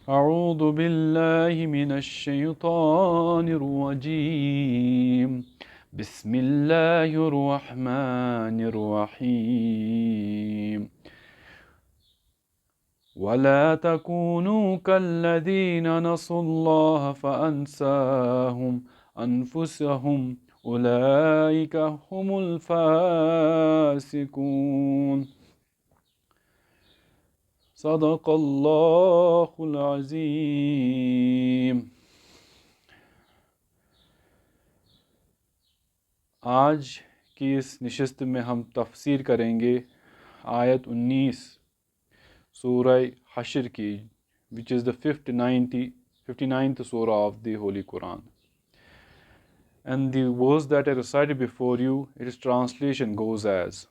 أعوذ بالله من الشيطان الرجيم بسم الله الرحمن الرحيم ولا تكونوا كالذين نسوا الله فأنساهم أنفسهم أولئك هم الفاسقون صدق الله العظيم। आज की इस निशस्त में हम तफसीर करेंगे आयत 19 surah hashr की, which is the 59th surah of the Holy Quran. And the verse that I recited before you, its translation goes as,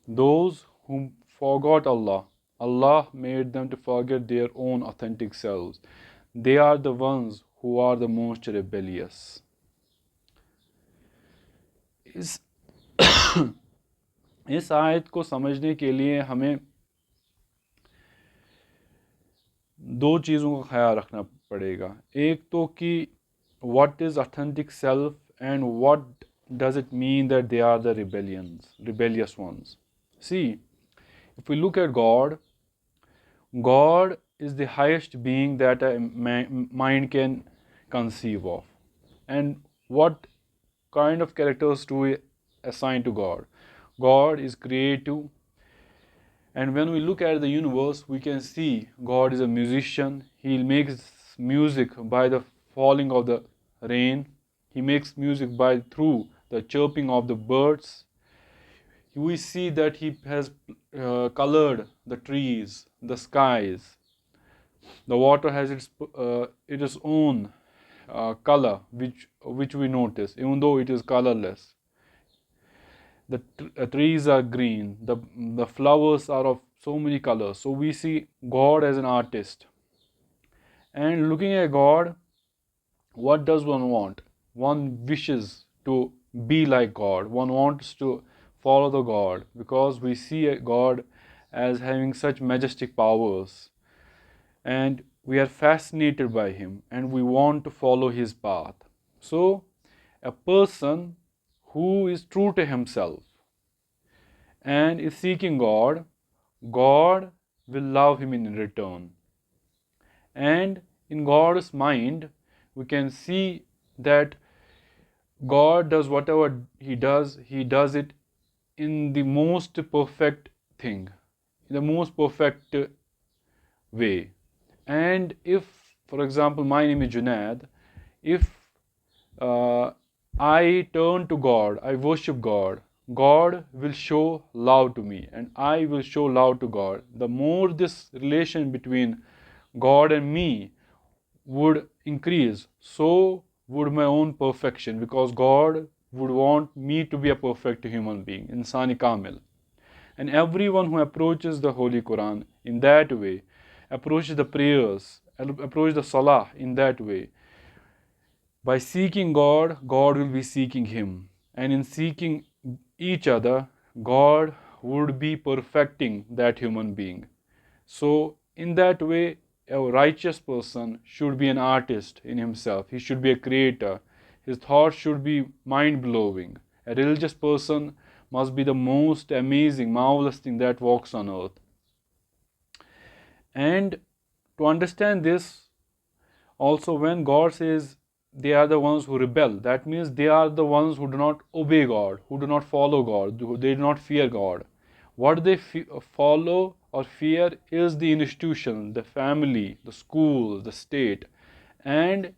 those who forgot Allah, Allah made them to forget their own authentic selves. They are the ones who are the most rebellious. इस आयत को समझने के लिए हमें दो चीज़ों का ख्याल रखना पड़ेगा। एक तो कि what is authentic self and what does it mean that they are the rebellious ones. See, if we look at God, God is the highest being that a mind can conceive of. And what kind of characters do we assign to God? God is creative. And when we look at the universe, we can see God is a musician. He makes music by the falling of the rain. He makes music through the chirping of the birds. We see that He has colored the trees, the skies. The water has its own color, which we notice, even though it is colorless. The trees are green, the flowers are of so many colors. So we see God as an artist. And looking at God, what does one want? One wishes to be like God. One wants to follow the God, because we see God as having such majestic powers. And we are fascinated by Him and we want to follow His path. So, a person who is true to himself and is seeking God, God will love him in return. And in God's mind, we can see that God does whatever He does it in the most perfect thing, in the most perfect way. And if, for example, my name is Junaid, if I turn to God, I worship God, God will show love to me and I will show love to God. The more this relation between God and me would increase, so would my own perfection, because God would want me to be a perfect human being, insani kamil. And everyone who approaches the Holy Quran in that way, approaches the prayers, approaches the salah in that way, by seeking God, God will be seeking him. And in seeking each other, God would be perfecting that human being. So, in that way, a righteous person should be an artist in himself. He should be a creator. His thoughts should be mind-blowing. A religious person must be the most amazing, marvelous thing that walks on earth. And to understand this, also when God says they are the ones who rebel, that means they are the ones who do not obey God, who do not follow God, they do not fear God. What they follow or fear is the institution, the family, the school, the state. And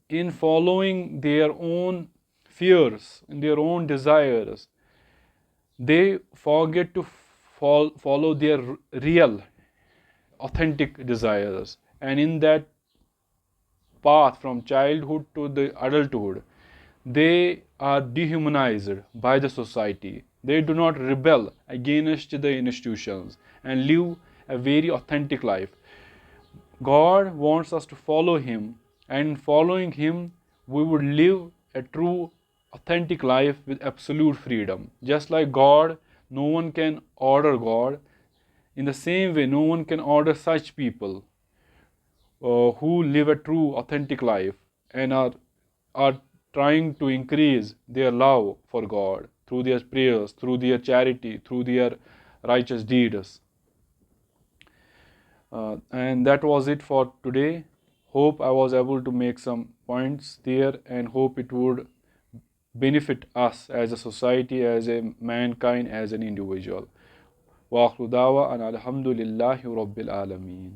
in following their own fears, in their own desires, they forget to follow their real, authentic desires. And in that path from childhood to the adulthood, they are dehumanized by the society. They do not rebel against the institutions and live a very authentic life. God wants us to follow Him, and in following Him, we would live a true, authentic life with absolute freedom. Just like God, no one can order God. In the same way, no one can order such people. who live a true, authentic life and are trying to increase their love for God through their prayers, through their charity, through their righteous deeds. And that was it for today. Hope I was able to make some points there and hope it would benefit us as a society, as a mankind, as an individual. Wa akhru dawa an alhamdulillahi rabbil alameen.